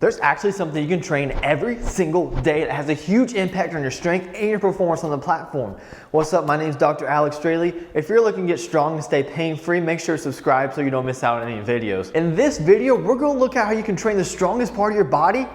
There's actually something you can train every single day that has a huge impact on your strength and your performance on the platform. What's up? My name is Dr. Alex Strahle. If you're looking to get strong and stay pain-free, make sure to subscribe so you don't miss out on any videos. In this video, we're going to look at how you can train the strongest part of your body,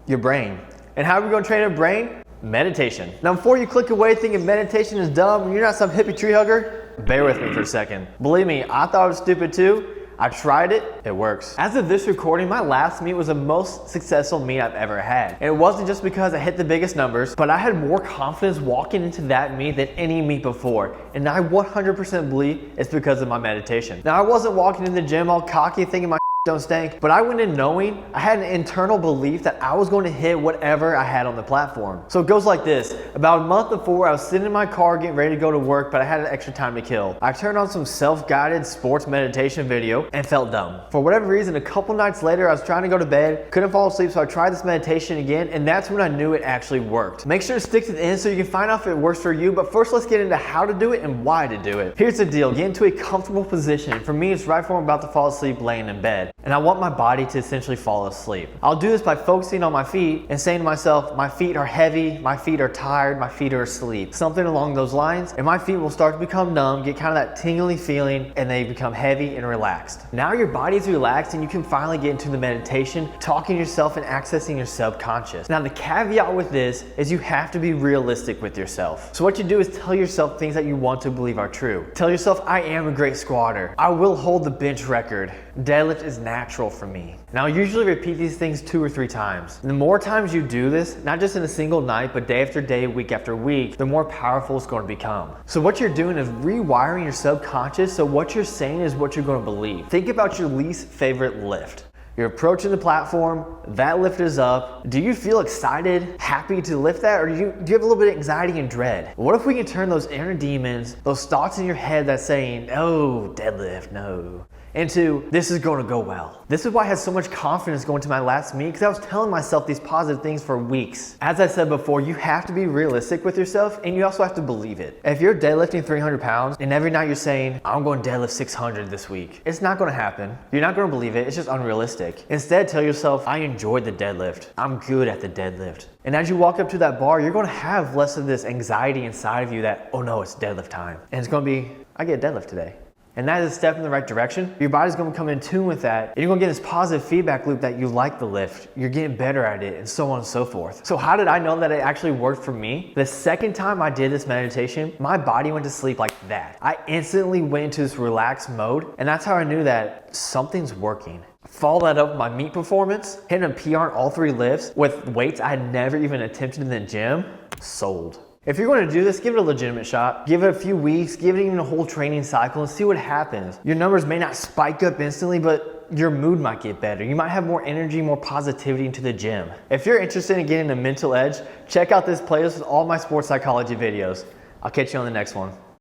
your brain. And how are we going to train our brain? Meditation. Now, before you click away thinking meditation is dumb and you're not some hippie tree hugger, bear with me for a second. Believe me, I thought it was stupid too. I tried it, it works. As of this recording, my last meet was the most successful meet I've ever had. And it wasn't just because I hit the biggest numbers, but I had more confidence walking into that meet than any meet before. And I 100% believe it's because of my meditation. Now, I wasn't walking in the gym all cocky thinking my don't stink, but I went in knowing I had an internal belief that I was going to hit whatever I had on the platform. So it goes like this. About a month before, I was sitting in my car getting ready to go to work, but I had an extra time to kill. I turned on some self-guided sports meditation video and felt dumb. For whatever reason, a couple nights later, I was trying to go to bed, couldn't fall asleep, so I tried this meditation again, and that's when I knew it actually worked. Make sure to stick to the end so you can find out if it works for you, but first let's get into how to do it and why to do it. Here's the deal. Get into a comfortable position. For me, it's right before I'm about to fall asleep laying in bed. And I want my body to essentially fall asleep. I'll do this by focusing on my feet and saying to myself, my feet are heavy, my feet are tired, my feet are asleep. Something along those lines, and my feet will start to become numb, get kind of that tingly feeling, and they become heavy and relaxed. Now your body's relaxed and you can finally get into the meditation, talking to yourself and accessing your subconscious. Now the caveat with this is you have to be realistic with yourself. So what you do is tell yourself things that you want to believe are true. Tell yourself, I am a great squatter. I will hold the bench record. Deadlift is natural for me. Now usually repeat these things 2 or 3 times. The more times you do this, not just in a single night, but day after day, week after week, the more powerful it's going to become. So what you're doing is rewiring your subconscious so what you're saying is what you're going to believe. Think about your least favorite lift. You're approaching the platform, that lift is up. Do you feel excited, happy to lift that, or do you have a little bit of anxiety and dread? What if we can turn those inner demons, those thoughts in your head that's saying, oh, deadlift, no, into this is going to go well. This is why I had so much confidence going to my last meet, because I was telling myself these positive things for weeks. As I said before, you have to be realistic with yourself and you also have to believe it. If you're deadlifting 300 pounds and every night you're saying, I'm going to deadlift 600 this week, it's not going to happen. You're not going to believe it. It's just unrealistic. Instead, tell yourself, I enjoyed the deadlift. I'm good at the deadlift. And as you walk up to that bar, you're going to have less of this anxiety inside of you that, oh no, it's deadlift time. And it's going to be, I get a deadlift today. And that is a step in the right direction. Your body's gonna come in tune with that. And you're gonna get this positive feedback loop that you like the lift, you're getting better at it, and so on and so forth. So how did I know that it actually worked for me? The second time I did this meditation, my body went to sleep like that. I instantly went into this relaxed mode, and that's how I knew that something's working. Follow that up with my meet performance, hitting a PR on all 3 lifts with weights I had never even attempted in the gym, sold. If you're going to do this, give it a legitimate shot. Give it a few weeks, give it even a whole training cycle and see what happens. Your numbers may not spike up instantly, but your mood might get better. You might have more energy, more positivity into the gym. If you're interested in getting a mental edge, check out this playlist with all my sports psychology videos. I'll catch you on the next one.